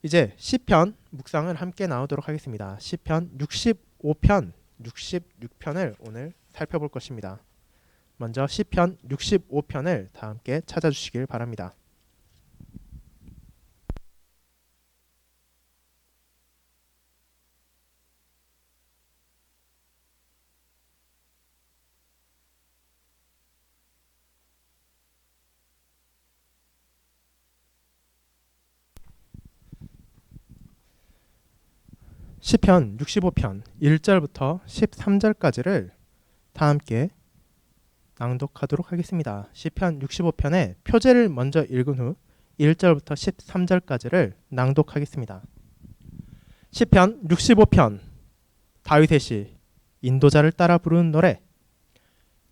이제 시편 묵상을 함께 나누도록 하겠습니다. 시편 65편, 66편을 오늘 살펴볼 것입니다. 먼저 시편 65편을 다 함께 찾아주시길 바랍니다. 시편 65편 1절부터 13절까지를 다 함께 낭독하도록 하겠습니다. 시편 65편의 표제를 먼저 읽은 후 1절부터 13절까지를 낭독하겠습니다. 시편 65편 다윗의 시 인도자를 따라 부르는 노래.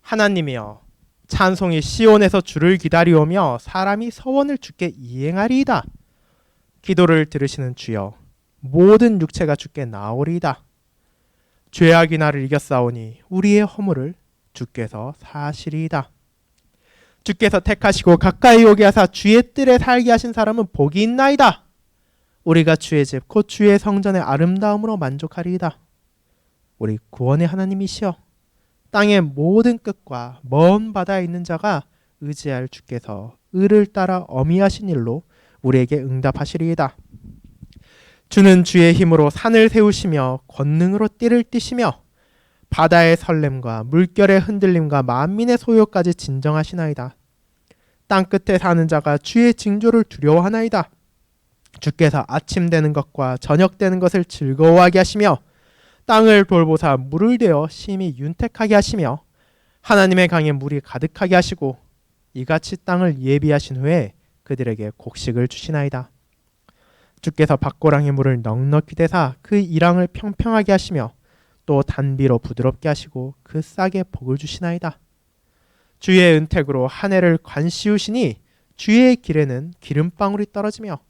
하나님이여 찬송이 시온에서 주를 기다리오며 사람이 서원을 주께 이행하리이다. 기도를 들으시는 주여 모든 육체가 주께 나오리이다. 죄악이 나를 이겼사오니 우리의 허물을 주께서 사하시리이다. 주께서 택하시고 가까이 오게 하사 주의 뜰에 살게 하신 사람은 복이 있나이다. 우리가 주의 집 곧 주의 성전의 아름다움으로 만족하리이다. 우리 구원의 하나님이시여 땅의 모든 끝과 먼 바다에 있는 자가 의지할 주께서 의를 따라 어미하신 일로 우리에게 응답하시리이다. 주는 주의 힘으로 산을 세우시며 권능으로 띠를 띠시며 바다의 설렘과 물결의 흔들림과 만민의 소요까지 진정하시나이다. 땅끝에 사는 자가 주의 징조를 두려워하나이다. 주께서 아침 되는 것과 저녁 되는 것을 즐거워하게 하시며 땅을 돌보사 물을 대어 심히 윤택하게 하시며 하나님의 강에 물이 가득하게 하시고 이같이 땅을 예비하신 후에 그들에게 곡식을 주시나이다. 주께서 밭고랑의 물을 넉넉히 대사 그 이랑을 평평하게 하시며 또 단비로 부드럽게 하시고 그 싹에 복을 주시나이다. 주의 은택으로 한 해를 관씌우시니 주의 길에는 기름방울이 떨어지며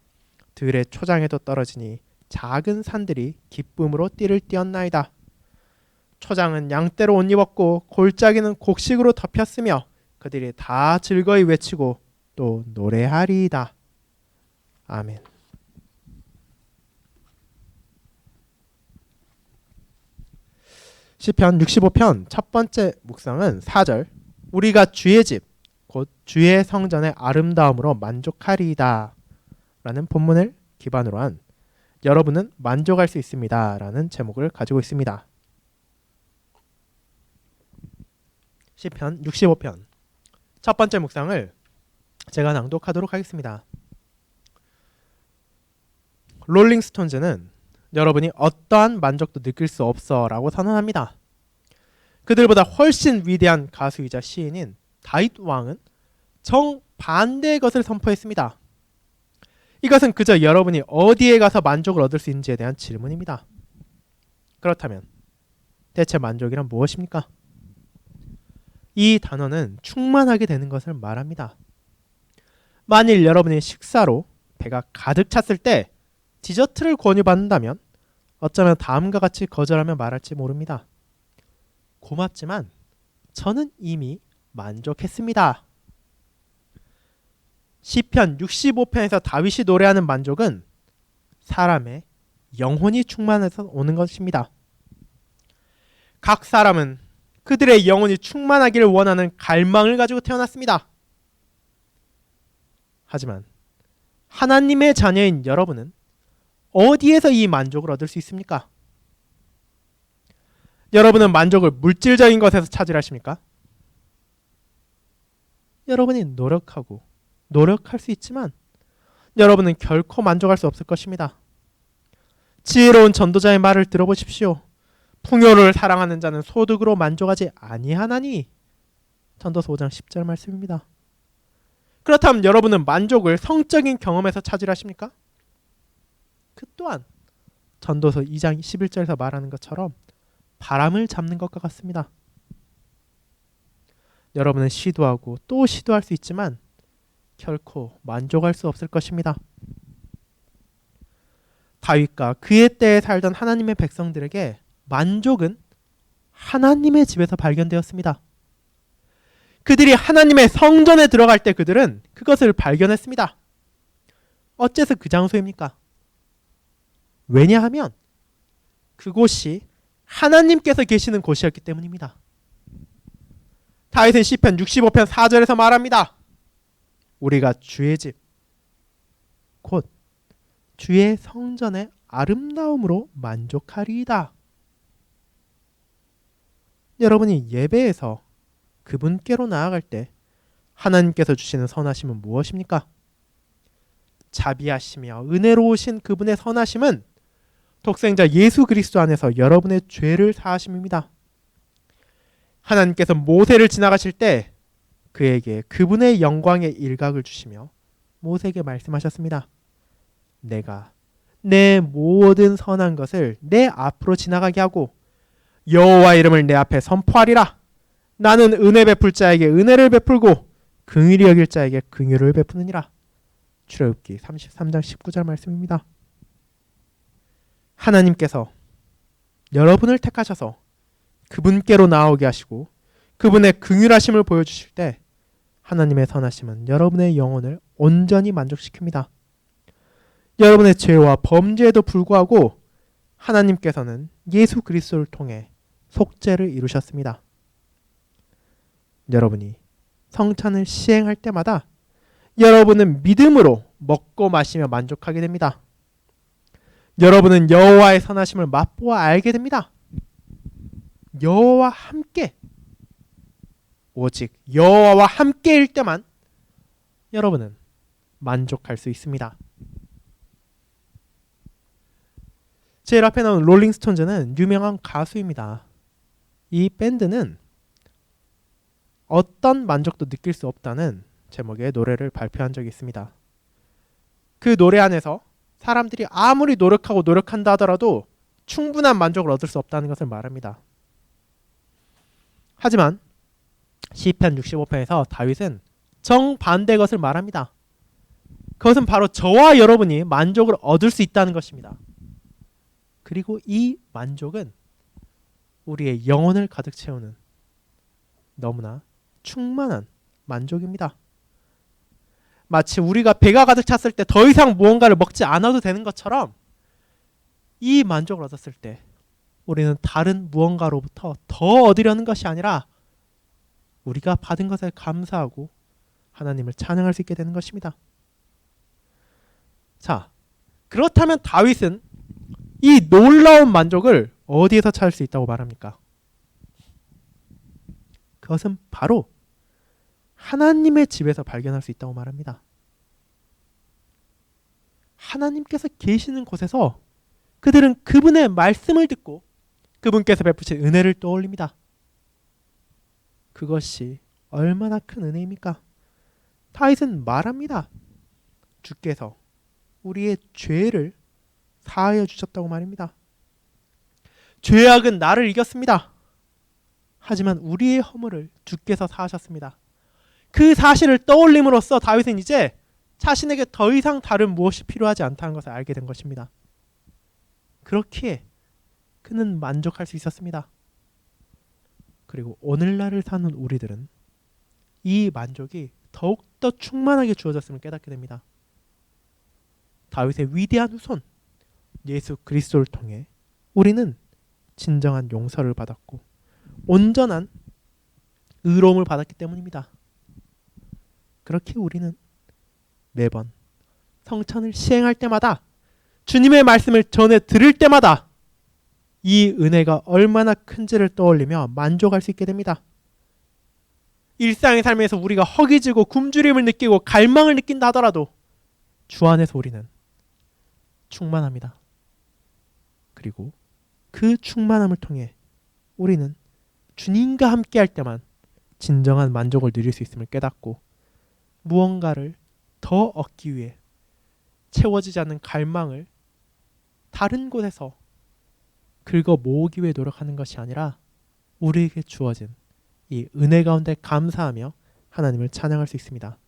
들의 초장에도 떨어지니 작은 산들이 기쁨으로 띠를 띄었나이다. 초장은 양떼로 옷 입었고 골짜기는 곡식으로 덮였으며 그들이 다 즐거이 외치고 또 노래하리이다. 아멘. 시편 65편 첫 번째 묵상은 4절 우리가 주의 집 곧 주의 성전의 아름다움으로 만족하리이다 라는 본문을 기반으로 한 여러분은 만족할 수 있습니다 라는 제목을 가지고 있습니다. 시편 65편 첫 번째 묵상을 제가 낭독하도록 하겠습니다. 롤링스톤즈는 여러분이 어떠한 만족도 느낄 수 없어 라고 선언합니다. 그들보다 훨씬 위대한 가수이자 시인인 다윗 왕은 정반대의 것을 선포했습니다. 이것은 그저 여러분이 어디에 가서 만족을 얻을 수 있는지에 대한 질문입니다. 그렇다면 대체 만족이란 무엇입니까? 이 단어는 충만하게 되는 것을 말합니다. 만일 여러분이 식사로 배가 가득 찼을 때 디저트를 권유받는다면 어쩌면 다음과 같이 거절하며 말할지 모릅니다. 고맙지만 저는 이미 만족했습니다. 시편 65편에서 다윗이 노래하는 만족은 사람의 영혼이 충만해서 오는 것입니다. 각 사람은 그들의 영혼이 충만하기를 원하는 갈망을 가지고 태어났습니다. 하지만 하나님의 자녀인 여러분은 어디에서 이 만족을 얻을 수 있습니까? 여러분은 만족을 물질적인 것에서 찾으려 하십니까? 여러분이 노력할 수 있지만 여러분은 결코 만족할 수 없을 것입니다. 지혜로운 전도자의 말을 들어보십시오. 풍요를 사랑하는 자는 소득으로 만족하지 아니하나니. 전도서 5장 10절 말씀입니다. 그렇다면 여러분은 만족을 성적인 경험에서 찾으려 하십니까? 그 또한 전도서 2장 11절에서 말하는 것처럼 바람을 잡는 것과 같습니다. 여러분은 시도하고 또 시도할 수 있지만 결코 만족할 수 없을 것입니다. 다윗과 그의 때에 살던 하나님의 백성들에게 만족은 하나님의 집에서 발견되었습니다. 그들이 하나님의 성전에 들어갈 때 그들은 그것을 발견했습니다. 어째서 그 장소입니까? 왜냐하면 그곳이 하나님께서 계시는 곳이었기 때문입니다. 다윗은 시편 65편 4절에서 말합니다. 우리가 주의 집, 곧 주의 성전의 아름다움으로 만족하리이다. 여러분이 예배에서 그분께로 나아갈 때 하나님께서 주시는 선하심은 무엇입니까? 자비하시며 은혜로우신 그분의 선하심은 독생자 예수 그리스도 안에서 여러분의 죄를 사하심입니다. 하나님께서 모세를 지나가실 때 그에게 그분의 영광의 일각을 주시며 모세에게 말씀하셨습니다. 내가 내 모든 선한 것을 내 앞으로 지나가게 하고 여호와 이름을 내 앞에 선포하리라. 나는 은혜 베풀 자에게 은혜를 베풀고 긍휼히 여길 자에게 긍휼을 베푸느니라. 출애굽기 33장 19절 말씀입니다. 하나님께서 여러분을 택하셔서 그분께로 나오게 하시고 그분의 긍휼하심을 보여주실 때 하나님의 선하심은 여러분의 영혼을 온전히 만족시킵니다. 여러분의 죄와 범죄에도 불구하고 하나님께서는 예수 그리스도를 통해 속죄를 이루셨습니다. 여러분이 성찬을 시행할 때마다 여러분은 믿음으로 먹고 마시며 만족하게 됩니다. 여러분은 여호와의 선하심을 맛보아 알게 됩니다. 여호와와 함께, 오직 여호와와 함께일 때만 여러분은 만족할 수 있습니다. 제일 앞에 나온 롤링스톤즈는 유명한 가수입니다. 이 밴드는 어떤 만족도 느낄 수 없다는 제목의 노래를 발표한 적이 있습니다. 그 노래 안에서 사람들이 아무리 노력하고 노력한다 하더라도 충분한 만족을 얻을 수 없다는 것을 말합니다. 하지만 시편 65편에서 다윗은 정반대의 것을 말합니다. 그것은 바로 저와 여러분이 만족을 얻을 수 있다는 것입니다. 그리고 이 만족은 우리의 영혼을 가득 채우는 너무나 충만한 만족입니다. 마치 우리가 배가 가득 찼을 때 더 이상 무언가를 먹지 않아도 되는 것처럼 이 만족을 얻었을 때 우리는 다른 무언가로부터 더 얻으려는 것이 아니라 우리가 받은 것에 감사하고 하나님을 찬양할 수 있게 되는 것입니다. 자, 그렇다면 다윗은 이 놀라운 만족을 어디에서 찾을 수 있다고 말합니까? 그것은 바로 하나님의 집에서 발견할 수 있다고 말합니다. 하나님께서 계시는 곳에서 그들은 그분의 말씀을 듣고 그분께서 베푸신 은혜를 떠올립니다. 그것이 얼마나 큰 은혜입니까? 다윗은 말합니다. 주께서 우리의 죄를 사하여 주셨다고 말입니다. 죄악은 나를 이겼습니다. 하지만 우리의 허물을 주께서 사하셨습니다. 그 사실을 떠올림으로써 다윗은 이제 자신에게 더 이상 다른 무엇이 필요하지 않다는 것을 알게 된 것입니다. 그렇기에 그는 만족할 수 있었습니다. 그리고 오늘날을 사는 우리들은 이 만족이 더욱더 충만하게 주어졌음을 깨닫게 됩니다. 다윗의 위대한 후손 예수 그리스도를 통해 우리는 진정한 용서를 받았고 온전한 의로움을 받았기 때문입니다. 그렇게 우리는 매번 성찬을 시행할 때마다 주님의 말씀을 전해 들을 때마다 이 은혜가 얼마나 큰지를 떠올리며 만족할 수 있게 됩니다. 일상의 삶에서 우리가 허기지고 굶주림을 느끼고 갈망을 느낀다 하더라도 주 안에서 우리는 충만합니다. 그리고 그 충만함을 통해 우리는 주님과 함께 할 때만 진정한 만족을 누릴 수 있음을 깨닫고 무언가를 더 얻기 위해 채워지지 않는 갈망을 다른 곳에서 긁어 모으기 위해 노력하는 것이 아니라 우리에게 주어진 이 은혜 가운데 감사하며 하나님을 찬양할 수 있습니다.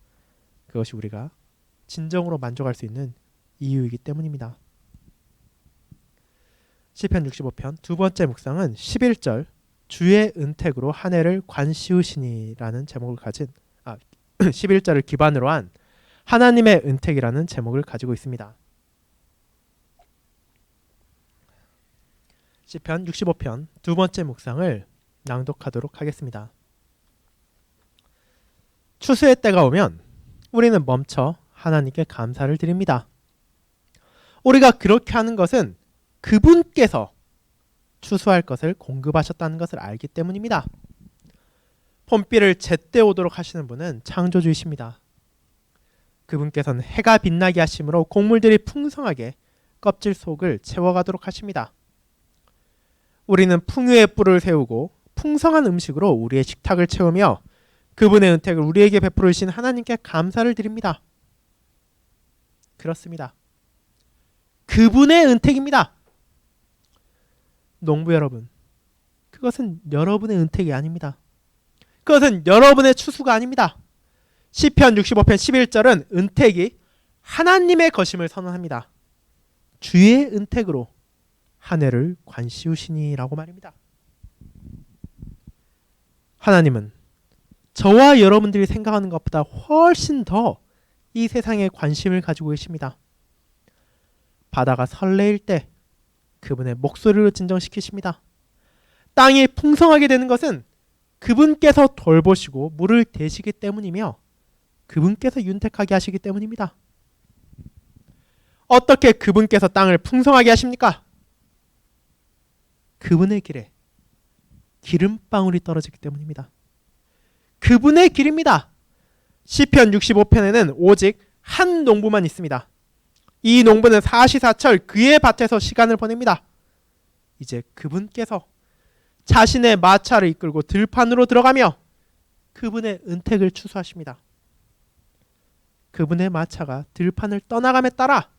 그것이 우리가 진정으로 만족할 수 있는 이유이기 때문입니다. 시편 65편 두 번째 묵상은 11절 주의 은택으로 한 해를 관시우시니라는 제목을 가진 11절을 기반으로 한 하나님의 은택이라는 제목을 가지고 있습니다. 시편 65편 두 번째 묵상을 낭독하도록 하겠습니다. 추수의 때가 오면 우리는 멈춰 하나님께 감사를 드립니다. 우리가 그렇게 하는 것은 그분께서 추수할 것을 공급하셨다는 것을 알기 때문입니다. 봄비를 제때 오도록 하시는 분은 창조주이십니다. 그분께서는 해가 빛나게 하심으로 곡물들이 풍성하게 껍질 속을 채워가도록 하십니다. 우리는 풍요의 뿔을 세우고 풍성한 음식으로 우리의 식탁을 채우며 그분의 은택을 우리에게 베풀으신 하나님께 감사를 드립니다. 그렇습니다. 그분의 은택입니다. 농부 여러분, 그것은 여러분의 은택이 아닙니다. 그것은 여러분의 추수가 아닙니다. 시편 65편 11절은 은택이 하나님의 것임을 선언합니다. 주의 은택으로 한 해를 관시우시니라고 말입니다. 하나님은 저와 여러분들이 생각하는 것보다 훨씬 더 이 세상에 관심을 가지고 계십니다. 바다가 설레일 때 그분의 목소리로 진정시키십니다. 땅이 풍성하게 되는 것은 그분께서 돌보시고 물을 대시기 때문이며 그분께서 윤택하게 하시기 때문입니다. 어떻게 그분께서 땅을 풍성하게 하십니까? 그분의 길에 기름방울이 떨어지기 때문입니다. 그분의 길입니다. 시편 65편에는 오직 한 농부만 있습니다. 이 농부는 사시사철 그의 밭에서 시간을 보냅니다. 이제 그분께서 자신의 마차를 이끌고 들판으로 들어가며 그분의 은택을 추수하십니다. 그분의 마차가 들판을 떠나감에 따라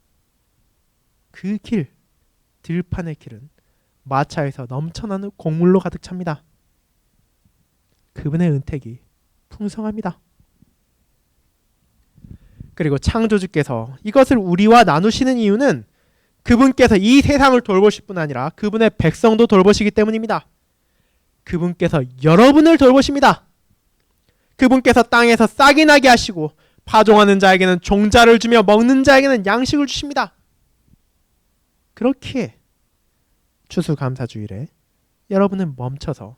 그 길, 들판의 길은 마차에서 넘쳐나는 곡물로 가득 찹니다. 그분의 은택이 풍성합니다. 그리고 창조주께서 이것을 우리와 나누시는 이유는 그분께서 이 세상을 돌보실 뿐 아니라 그분의 백성도 돌보시기 때문입니다. 그분께서 여러분을 돌보십니다. 그분께서 땅에서 싹이 나게 하시고 파종하는 자에게는 종자를 주며 먹는 자에게는 양식을 주십니다. 그렇기에 추수감사주일에 여러분은 멈춰서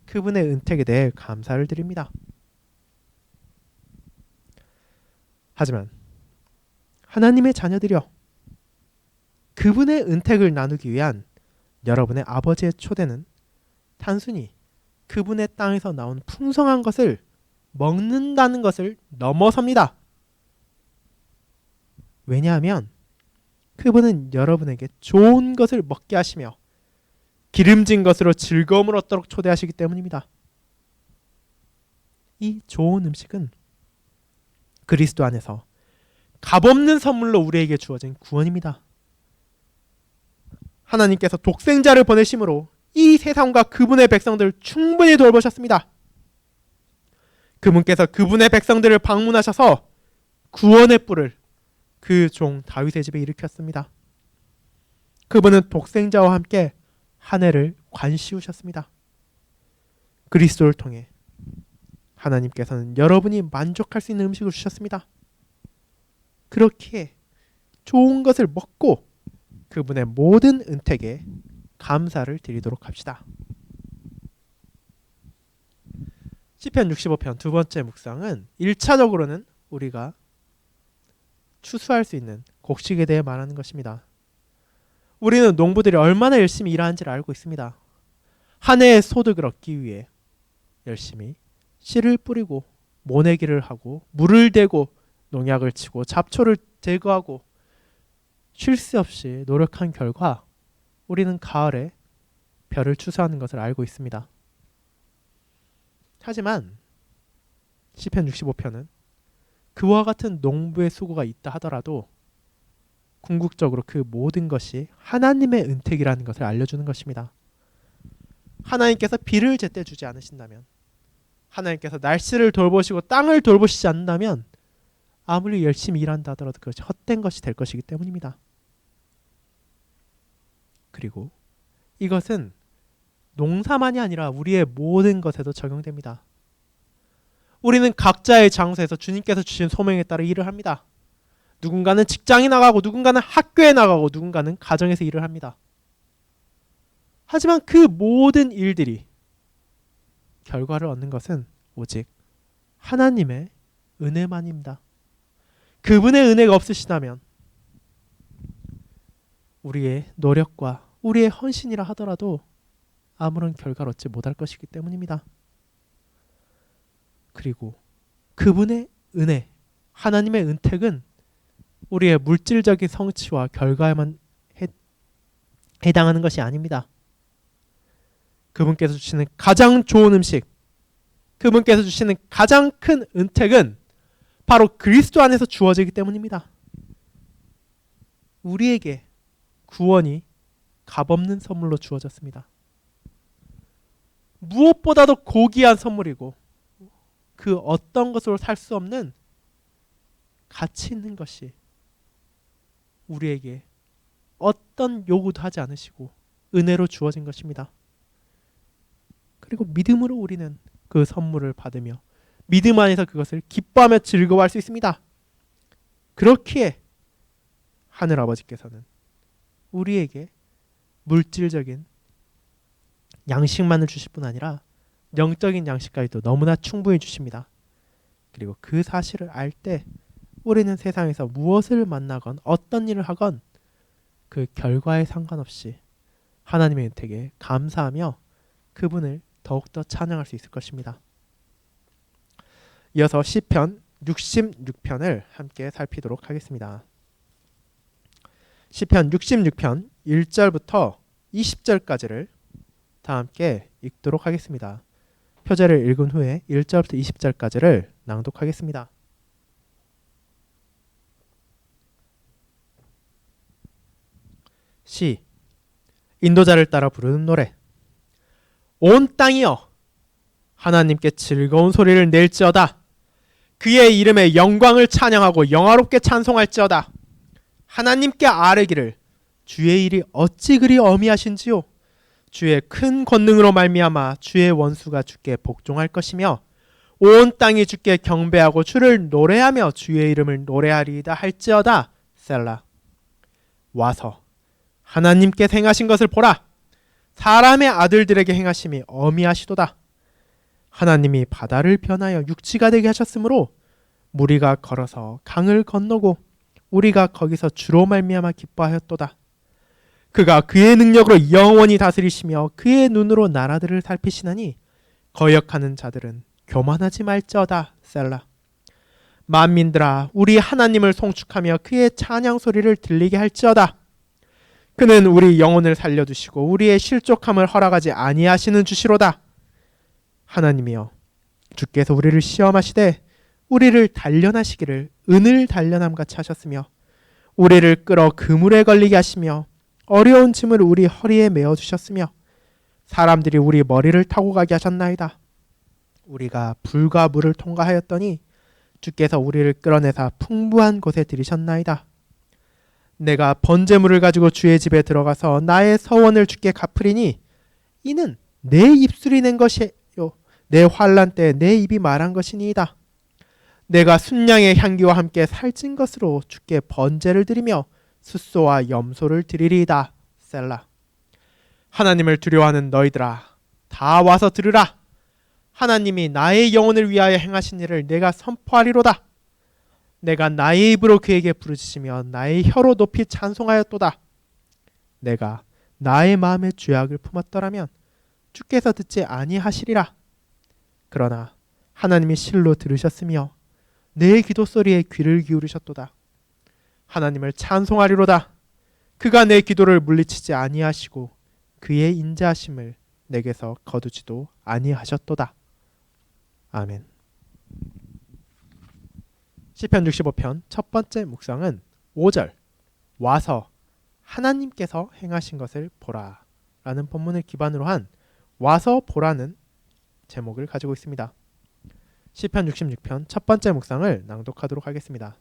그분의 은택에 대해 감사를 드립니다. 하지만 하나님의 자녀들이여, 그분의 은택을 나누기 위한 여러분의 아버지의 초대는 단순히 그분의 땅에서 나온 풍성한 것을 먹는다는 것을 넘어섭니다. 왜냐하면 그분은 여러분에게 좋은 것을 먹게 하시며 기름진 것으로 즐거움을 얻도록 초대하시기 때문입니다. 이 좋은 음식은 그리스도 안에서 값없는 선물로 우리에게 주어진 구원입니다. 하나님께서 독생자를 보내심으로 이 세상과 그분의 백성들을 충분히 돌보셨습니다. 그분께서 그분의 백성들을 방문하셔서 구원의 뿔을 그 종 다윗의 집에 일으켰습니다. 그분은 독생자와 함께 한 해를 관시우셨습니다. 그리스도를 통해 하나님께서는 여러분이 만족할 수 있는 음식을 주셨습니다. 그렇기에 좋은 것을 먹고 그분의 모든 은택에 감사를 드리도록 합시다. 시편 65편 두 번째 묵상은 1차적으로는 우리가 추수할 수 있는 곡식에 대해 말하는 것입니다. 우리는 농부들이 얼마나 열심히 일하는지를 알고 있습니다. 한 해의 소득을 얻기 위해 열심히 씨를 뿌리고 모내기를 하고 물을 대고 농약을 치고 잡초를 제거하고 쉴 새 없이 노력한 결과 우리는 가을에 벼를 추수하는 것을 알고 있습니다. 하지만 시편 65편은 그와 같은 농부의 수고가 있다 하더라도 궁극적으로 그 모든 것이 하나님의 은택이라는 것을 알려주는 것입니다. 하나님께서 비를 제때 주지 않으신다면, 하나님께서 날씨를 돌보시고 땅을 돌보시지 않는다면 아무리 열심히 일한다 하더라도 그것이 헛된 것이 될 것이기 때문입니다. 그리고 이것은 농사만이 아니라 우리의 모든 것에도 적용됩니다. 우리는 각자의 장소에서 주님께서 주신 소명에 따라 일을 합니다. 누군가는 직장에 나가고 누군가는 학교에 나가고 누군가는 가정에서 일을 합니다. 하지만 그 모든 일들이 결과를 얻는 것은 오직 하나님의 은혜만입니다. 그분의 은혜가 없으시다면 우리의 노력과 우리의 헌신이라 하더라도 아무런 결과를 얻지 못할 것이기 때문입니다. 그리고 그분의 은혜, 하나님의 은택은 우리의 물질적인 성취와 결과에만 해당하는 것이 아닙니다. 그분께서 주시는 가장 좋은 음식, 그분께서 주시는 가장 큰 은택은 바로 그리스도 안에서 주어지기 때문입니다. 우리에게 구원이 값없는 선물로 주어졌습니다. 무엇보다도 고귀한 선물이고 그 어떤 것으로 살 수 없는 가치 있는 것이 우리에게 어떤 요구도 하지 않으시고 은혜로 주어진 것입니다. 그리고 믿음으로 우리는 그 선물을 받으며 믿음 안에서 그것을 기뻐하며 즐거워할 수 있습니다. 그렇기에 하늘아버지께서는 우리에게 물질적인 양식만을 주실 뿐 아니라 영적인 양식까지도 너무나 충분히 주십니다. 그리고 그 사실을 알 때 우리는 세상에서 무엇을 만나건 어떤 일을 하건 그 결과에 상관없이 하나님의 은택에 감사하며 그분을 더욱더 찬양할 수 있을 것입니다. 이어서 시편 66편을 함께 살피도록 하겠습니다. 시편 66편 1절부터 20절까지를 다 함께 읽도록 하겠습니다. 표제를 읽은 후에 1절부터 20절까지를 낭독하겠습니다. 시 인도자를 따라 부르는 노래. 온 땅이여 하나님께 즐거운 소리를 낼지어다. 그의 이름의 영광을 찬양하고 영화롭게 찬송할지어다. 하나님께 아뢰기를 주의 일이 어찌 그리 어미하신지요. 주의 큰 권능으로 말미암아 주의 원수가 주께 복종할 것이며 온 땅이 주께 경배하고 주를 노래하며 주의 이름을 노래하리이다 할지어다. 셀라. 와서 하나님께 행하신 것을 보라. 사람의 아들들에게 행하심이 어미하시도다. 하나님이 바다를 변하여 육지가 되게 하셨으므로 무리가 걸어서 강을 건너고 우리가 거기서 주로 말미암아 기뻐하였도다. 그가 그의 능력으로 영원히 다스리시며 그의 눈으로 나라들을 살피시나니 거역하는 자들은 교만하지 말지어다. 셀라. 만민들아 우리 하나님을 송축하며 그의 찬양 소리를 들리게 할지어다. 그는 우리 영혼을 살려두시고 우리의 실족함을 허락하지 아니하시는 주시로다. 하나님이여 주께서 우리를 시험하시되 우리를 단련하시기를 은을 단련함 같이 하셨으며 우리를 끌어 그물에 걸리게 하시며 어려운 짐을 우리 허리에 메어주셨으며 사람들이 우리 머리를 타고 가게 하셨나이다. 우리가 불과 물을 통과하였더니 주께서 우리를 끌어내사 풍부한 곳에 들이셨나이다. 내가 번제물을 가지고 주의 집에 들어가서 나의 서원을 주께 갚으리니 이는 내 입술이 낸 것이요 내 환난 때에 내 입이 말한 것이니이다. 내가 순양의 향기와 함께 살찐 것으로 주께 번제를 드리며 숫소와 염소를 드리리이다. 셀라. 하나님을 두려워하는 너희들아 다 와서 들으라. 하나님이 나의 영혼을 위하여 행하신 일을 내가 선포하리로다. 내가 나의 입으로 그에게 부르짖으며 나의 혀로 높이 찬송하였도다. 내가 나의 마음에 죄악을 품었더라면 주께서 듣지 아니하시리라. 그러나 하나님이 실로 들으셨으며 내 기도 소리에 귀를 기울이셨도다. 하나님을 찬송하리로다. 그가 내 기도를 물리치지 아니하시고 그의 인자하심을 내게서 거두지도 아니하셨도다. 아멘. 시편 65편 첫 번째 묵상은 5절 와서 하나님께서 행하신 것을 보라 라는 본문을 기반으로 한 와서 보라는 제목을 가지고 있습니다. 시편 66편 첫 번째 묵상을 낭독하도록 하겠습니다.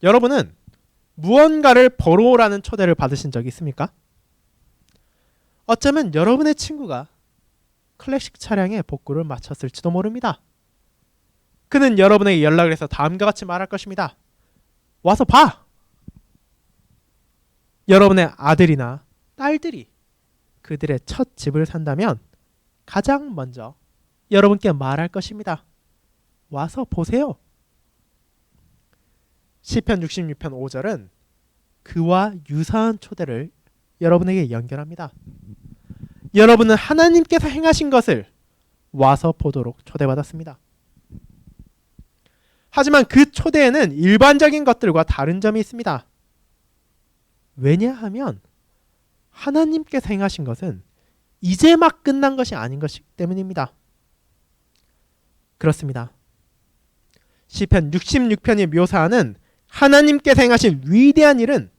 여러분은 무언가를 보러 오라는 초대를 받으신 적이 있습니까? 어쩌면 여러분의 친구가 클래식 차량에 복구를 마쳤을지도 모릅니다. 그는 여러분에게 연락을 해서 다음과 같이 말할 것입니다. 와서 봐! 여러분의 아들이나 딸들이 그들의 첫 집을 산다면 가장 먼저 여러분께 말할 것입니다. 와서 보세요. 시편 66편 5절은 그와 유사한 초대를 여러분에게 연결합니다. 여러분은 하나님께서 행하신 것을 와서 보도록 초대받았습니다. 하지만 그 초대에는 일반적인 것들과 다른 점이 있습니다. 왜냐하면 하나님께서 행하신 것은 이제 막 끝난 것이 아닌 것이기 때문입니다. 그렇습니다. 시편 66편이 묘사하는 하나님께서 행하신 위대한 일은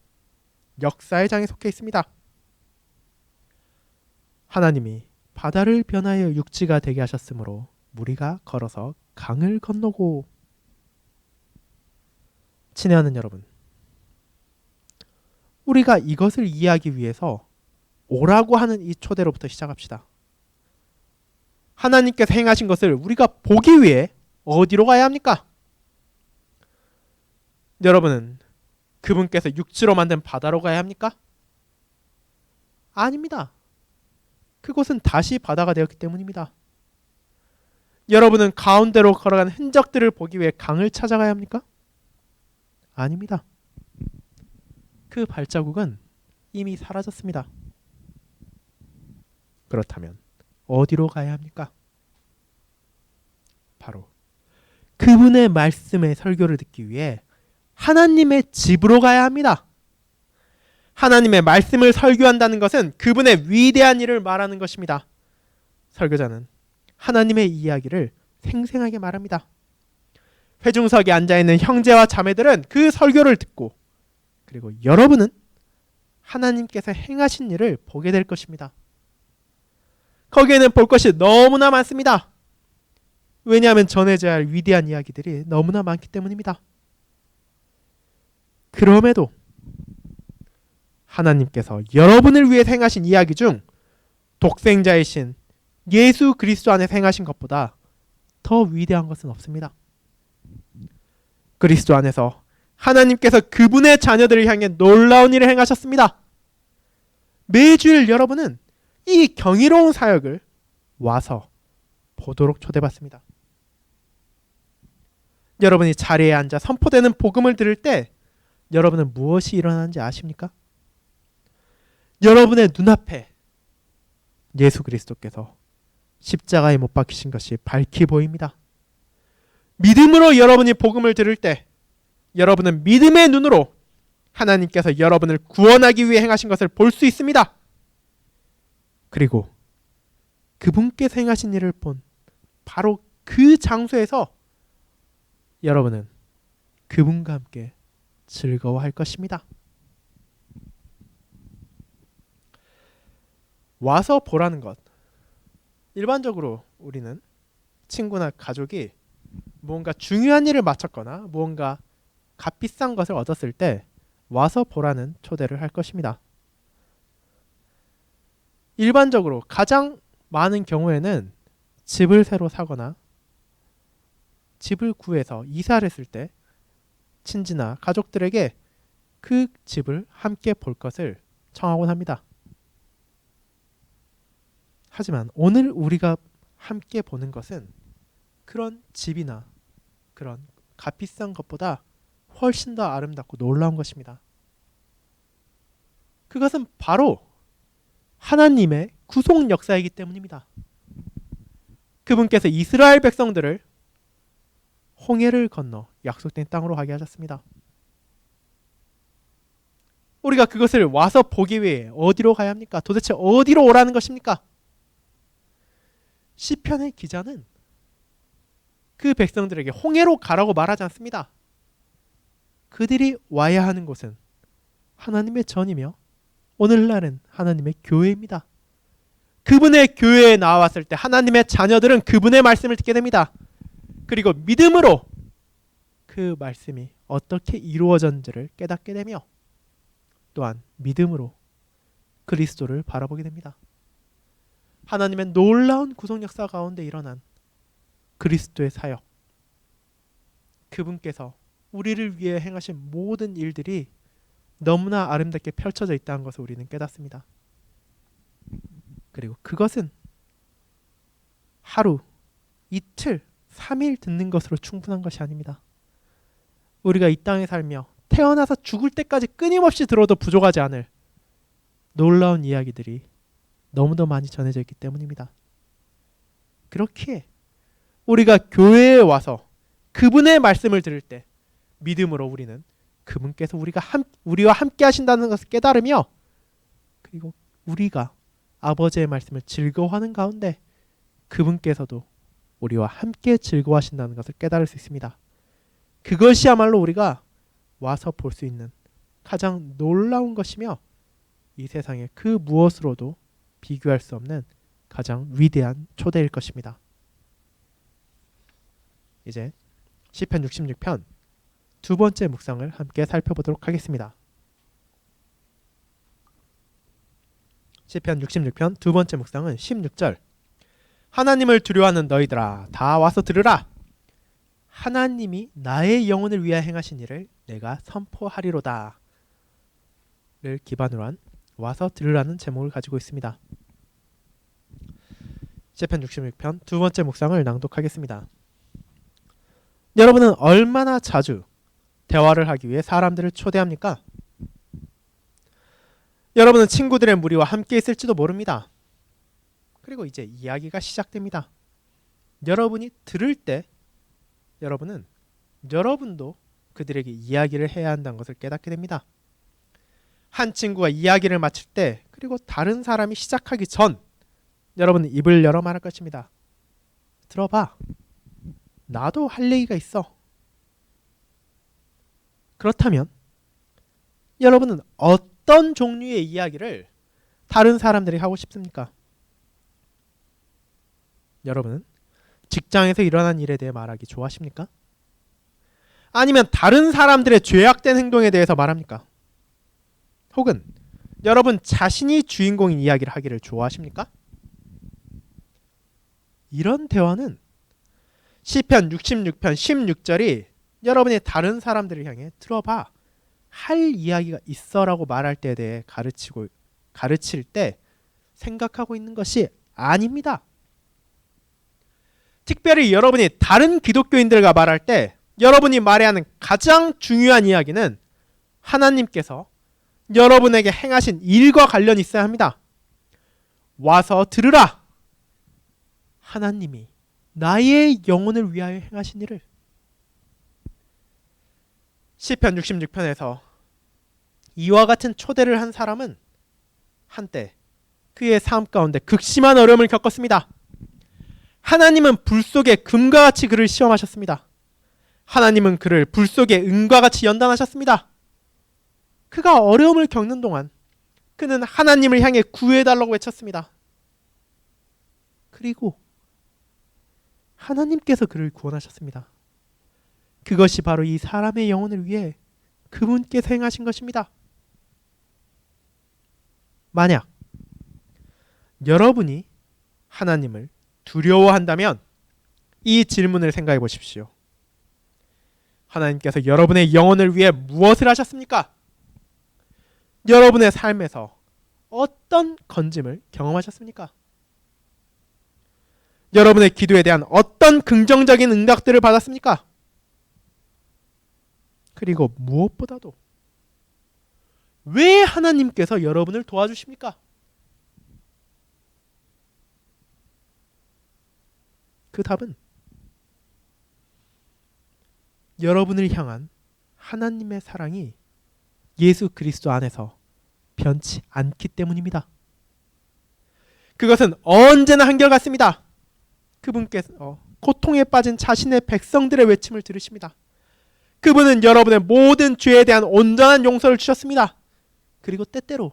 역사의 장에 속해 있습니다. 하나님이 바다를 변하여 육지가 되게 하셨으므로 무리가 걸어서 강을 건너고. 친애하는 여러분, 우리가 이것을 이해하기 위해서 오라고 하는 이 초대로부터 시작합시다. 하나님께서 행하신 것을 우리가 보기 위해 어디로 가야 합니까? 여러분은 그분께서 육지로 만든 바다로 가야 합니까? 아닙니다. 그곳은 다시 바다가 되었기 때문입니다. 여러분은 가운데로 걸어간 흔적들을 보기 위해 강을 찾아가야 합니까? 아닙니다. 그 발자국은 이미 사라졌습니다. 그렇다면 어디로 가야 합니까? 바로 그분의 말씀의 설교를 듣기 위해 하나님의 집으로 가야 합니다. 하나님의 말씀을 설교한다는 것은 그분의 위대한 일을 말하는 것입니다. 설교자는 하나님의 이야기를 생생하게 말합니다. 회중석에 앉아있는 형제와 자매들은 그 설교를 듣고, 그리고 여러분은 하나님께서 행하신 일을 보게 될 것입니다. 거기에는 볼 것이 너무나 많습니다. 왜냐하면 전해져야 할 위대한 이야기들이 너무나 많기 때문입니다. 그럼에도 하나님께서 여러분을 위해 행하신 이야기 중 독생자이신 예수 그리스도 안에 행하신 것보다 더 위대한 것은 없습니다. 그리스도 안에서 하나님께서 그분의 자녀들을 향해 놀라운 일을 행하셨습니다. 매주일 여러분은 이 경이로운 사역을 와서 보도록 초대받습니다. 여러분이 자리에 앉아 선포되는 복음을 들을 때 여러분은 무엇이 일어나는지 아십니까? 여러분의 눈앞에 예수 그리스도께서 십자가에 못 박히신 것이 밝히 보입니다. 믿음으로 여러분이 복음을 들을 때 여러분은 믿음의 눈으로 하나님께서 여러분을 구원하기 위해 행하신 것을 볼 수 있습니다. 그리고 그분께서 행하신 일을 본 바로 그 장소에서 여러분은 그분과 함께 즐거워할 것입니다. 와서 보라는 것. 일반적으로 우리는 친구나 가족이 무언가 중요한 일을 마쳤거나 무언가 값비싼 것을 얻었을 때 와서 보라는 초대를 할 것입니다. 일반적으로 가장 많은 경우에는 집을 새로 사거나 집을 구해서 이사를 했을 때 친지나 가족들에게 그 집을 함께 볼 것을 청하곤 합니다. 하지만 오늘 우리가 함께 보는 것은 그런 집이나 그런 값비싼 것보다 훨씬 더 아름답고 놀라운 것입니다. 그것은 바로 하나님의 구속 역사이기 때문입니다. 그분께서 이스라엘 백성들을 홍해를 건너 약속된 땅으로 가게 하셨습니다. 우리가 그것을 와서 보기 위해 어디로 가야 합니까? 도대체 어디로 오라는 것입니까? 시편의 기자는 그 백성들에게 홍해로 가라고 말하지 않습니다. 그들이 와야 하는 곳은 하나님의 전이며 오늘날은 하나님의 교회입니다. 그분의 교회에 나왔을 때 하나님의 자녀들은 그분의 말씀을 듣게 됩니다. 그리고 믿음으로 그 말씀이 어떻게 이루어졌는지를 깨닫게 되며 또한 믿음으로 그리스도를 바라보게 됩니다. 하나님의 놀라운 구속 역사 가운데 일어난 그리스도의 사역, 그분께서 우리를 위해 행하신 모든 일들이 너무나 아름답게 펼쳐져 있다는 것을 우리는 깨닫습니다. 그리고 그것은 하루, 이틀, 3일 듣는 것으로 충분한 것이 아닙니다. 우리가 이 땅에 살며 태어나서 죽을 때까지 끊임없이 들어도 부족하지 않을 놀라운 이야기들이 너무도 많이 전해져 있기 때문입니다. 그렇기에 우리가 교회에 와서 그분의 말씀을 들을 때 믿음으로 우리는 그분께서 우리와 함께 하신다는 것을 깨달으며, 그리고 우리가 아버지의 말씀을 즐거워하는 가운데 그분께서도 우리와 함께 즐거워하신다는 것을 깨달을 수 있습니다. 그것이야말로 우리가 와서 볼 수 있는 가장 놀라운 것이며 이 세상의 그 무엇으로도 비교할 수 없는 가장 위대한 초대일 것입니다. 이제 시편 66편 두 번째 묵상을 함께 살펴보도록 하겠습니다. 시편 66편 두 번째 묵상은 16절. 하나님을 두려워하는 너희들아 다 와서 들으라. 하나님이 나의 영혼을 위하여 행하신 일을 내가 선포하리로다 를 기반으로 한 와서 들으라는 제목을 가지고 있습니다. 시편 66편 두 번째 묵상을 낭독하겠습니다. 여러분은 얼마나 자주 대화를 하기 위해 사람들을 초대합니까? 여러분은 친구들의 무리와 함께 있을지도 모릅니다. 그리고 이제 이야기가 시작됩니다. 여러분이 들을 때 여러분도 그들에게 이야기를 해야 한다는 것을 깨닫게 됩니다. 한 친구가 이야기를 마칠 때, 그리고 다른 사람이 시작하기 전 여러분은 입을 열어 말할 것입니다. 들어봐. 나도 할 얘기가 있어. 그렇다면 여러분은 어떤 종류의 이야기를 다른 사람들이 하고 싶습니까? 여러분은 직장에서 일어난 일에 대해 말하기 좋아하십니까? 아니면 다른 사람들의 죄악된 행동에 대해서 말합니까? 혹은 여러분 자신이 주인공인 이야기를 하기를 좋아하십니까? 이런 대화는 시편 66편 16절이 여러분이 다른 사람들을 향해 들어봐, 할 이야기가 있어라고 말할 때에 대해 가르칠 때 생각하고 있는 것이 아닙니다. 특별히 여러분이 다른 기독교인들과 말할 때 여러분이 말해야 하는 가장 중요한 이야기는 하나님께서 여러분에게 행하신 일과 관련이 있어야 합니다. 와서 들으라. 하나님이 나의 영혼을 위하여 행하신 일을. 시편 66편에서 이와 같은 초대를 한 사람은 한때 그의 삶 가운데 극심한 어려움을 겪었습니다. 하나님은 불 속에 금과 같이 그를 시험하셨습니다. 하나님은 그를 불 속에 은과 같이 연단하셨습니다. 그가 어려움을 겪는 동안 그는 하나님을 향해 구해달라고 외쳤습니다. 그리고 하나님께서 그를 구원하셨습니다. 그것이 바로 이 사람의 영혼을 위해 그분께서 행하신 것입니다. 만약 여러분이 하나님을 두려워한다면 이 질문을 생각해 보십시오. 하나님께서 여러분의 영혼을 위해 무엇을 하셨습니까? 여러분의 삶에서 어떤 건짐을 경험하셨습니까? 여러분의 기도에 대한 어떤 긍정적인 응답들을 받았습니까? 그리고 무엇보다도 왜 하나님께서 여러분을 도와주십니까? 그 답은 여러분을 향한 하나님의 사랑이 예수 그리스도 안에서 변치 않기 때문입니다. 그것은 언제나 한결같습니다. 그분께서 고통에 빠진 자신의 백성들의 외침을 들으십니다. 그분은 여러분의 모든 죄에 대한 온전한 용서를 주셨습니다. 그리고 때때로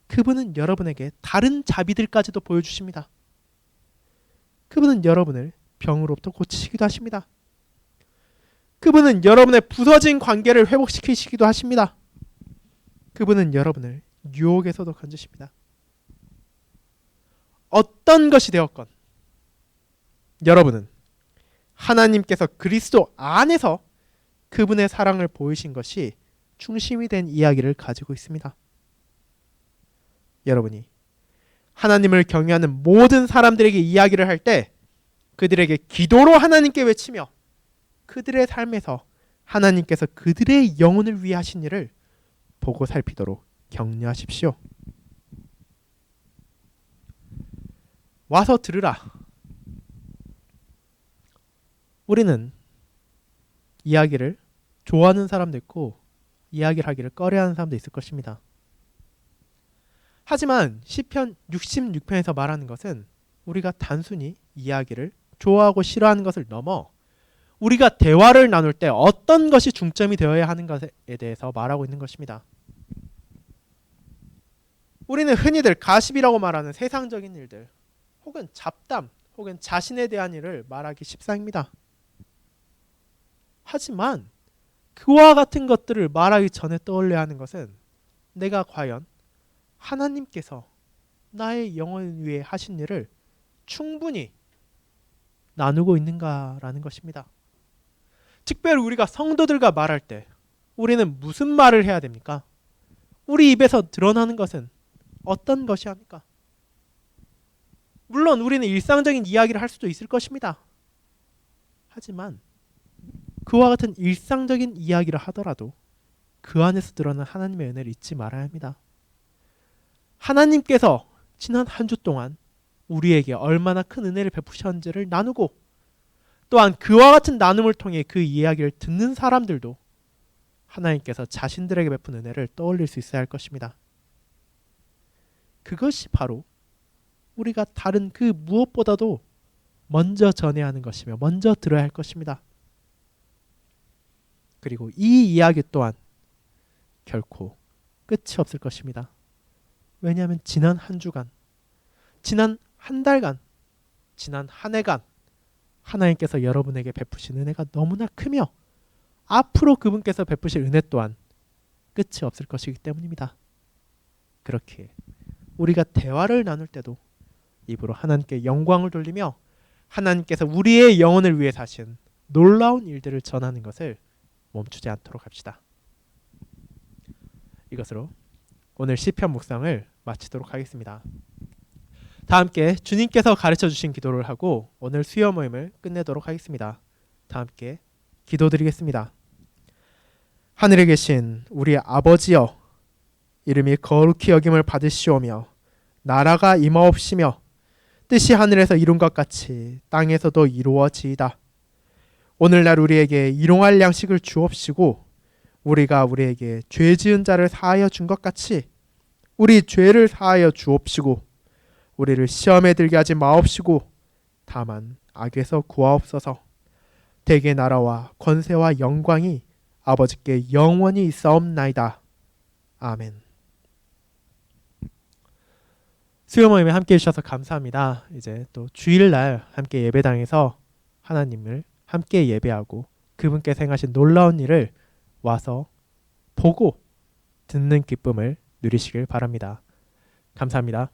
그분은 여러분에게 다른 자비들까지도 보여주십니다. 그분은 여러분을 병으로부터 고치시기도 하십니다. 그분은 여러분의 부서진 관계를 회복시키시기도 하십니다. 그분은 여러분을 유혹에서도 건지십니다. 어떤 것이 되었건 여러분은 하나님께서 그리스도 안에서 그분의 사랑을 보이신 것이 중심이 된 이야기를 가지고 있습니다. 여러분이 하나님을 경외하는 모든 사람들에게 이야기를 할 때 그들에게 기도로 하나님께 외치며 그들의 삶에서 하나님께서 그들의 영혼을 위해 하신 일을 보고 살피도록 격려하십시오. 와서 들으라. 우리는 이야기를 좋아하는 사람도 있고 이야기를 하기를 꺼려하는 사람도 있을 것입니다. 하지만 시편 66편에서 말하는 것은 우리가 단순히 이야기를 좋아하고 싫어하는 것을 넘어 우리가 대화를 나눌 때 어떤 것이 중점이 되어야 하는 것에 대해서 말하고 있는 것입니다. 우리는 흔히들 가십이라고 말하는 세상적인 일들 혹은 잡담 혹은 자신에 대한 일을 말하기 십상입니다. 하지만 그와 같은 것들을 말하기 전에 떠올려야 하는 것은 내가 과연 하나님께서 나의 영혼을 위해 하신 일을 충분히 나누고 있는가라는 것입니다. 특별히 우리가 성도들과 말할 때 우리는 무슨 말을 해야 됩니까? 우리 입에서 드러나는 것은 어떤 것이 합니까? 물론 우리는 일상적인 이야기를 할 수도 있을 것입니다. 하지만 그와 같은 일상적인 이야기를 하더라도 그 안에서 드러난 하나님의 은혜를 잊지 말아야 합니다. 하나님께서 지난 한 주 동안 우리에게 얼마나 큰 은혜를 베푸셨는지를 나누고 또한 그와 같은 나눔을 통해 그 이야기를 듣는 사람들도 하나님께서 자신들에게 베푼 은혜를 떠올릴 수 있어야 할 것입니다. 그것이 바로 우리가 다른 그 무엇보다도 먼저 전해야 하는 것이며 먼저 들어야 할 것입니다. 그리고 이 이야기 또한 결코 끝이 없을 것입니다. 왜냐하면 지난 한 주간, 지난 한 달간, 지난 한 해간 하나님께서 여러분에게 베푸신 은혜가 너무나 크며 앞으로 그분께서 베푸실 은혜 또한 끝이 없을 것이기 때문입니다. 그렇게 우리가 대화를 나눌 때도 입으로 하나님께 영광을 돌리며 하나님께서 우리의 영혼을 위해 사신 놀라운 일들을 전하는 것을 멈추지 않도록 합시다. 이것으로 오늘 시편 묵상을 마치도록 하겠습니다. 다 함께 주님께서 가르쳐 주신 기도를 하고 오늘 수요 모임을 끝내도록 하겠습니다. 다 함께 기도드리겠습니다. 하늘에 계신 우리 아버지여, 이름이 거룩히 여김을 받으시오며 나라가 임하옵시며 뜻이 하늘에서 이룬 것 같이 땅에서도 이루어지이다. 오늘날 우리에게 일용할 양식을 주옵시고 우리가 우리에게 죄 지은 자를 사하여 준 것 같이 우리 죄를 사하여 주옵시고 우리를 시험에 들게 하지 마옵시고 다만 악에서 구하옵소서. 대개 나라와 권세와 영광이 아버지께 영원히 있사옵나이다. 아멘. 수요 모임에 함께 해주셔서 감사합니다. 이제 또 주일날 함께 예배당에서 하나님을 함께 예배하고 그분께서 행하신 놀라운 일을 와서 보고 듣는 기쁨을 누리시길 바랍니다. 감사합니다.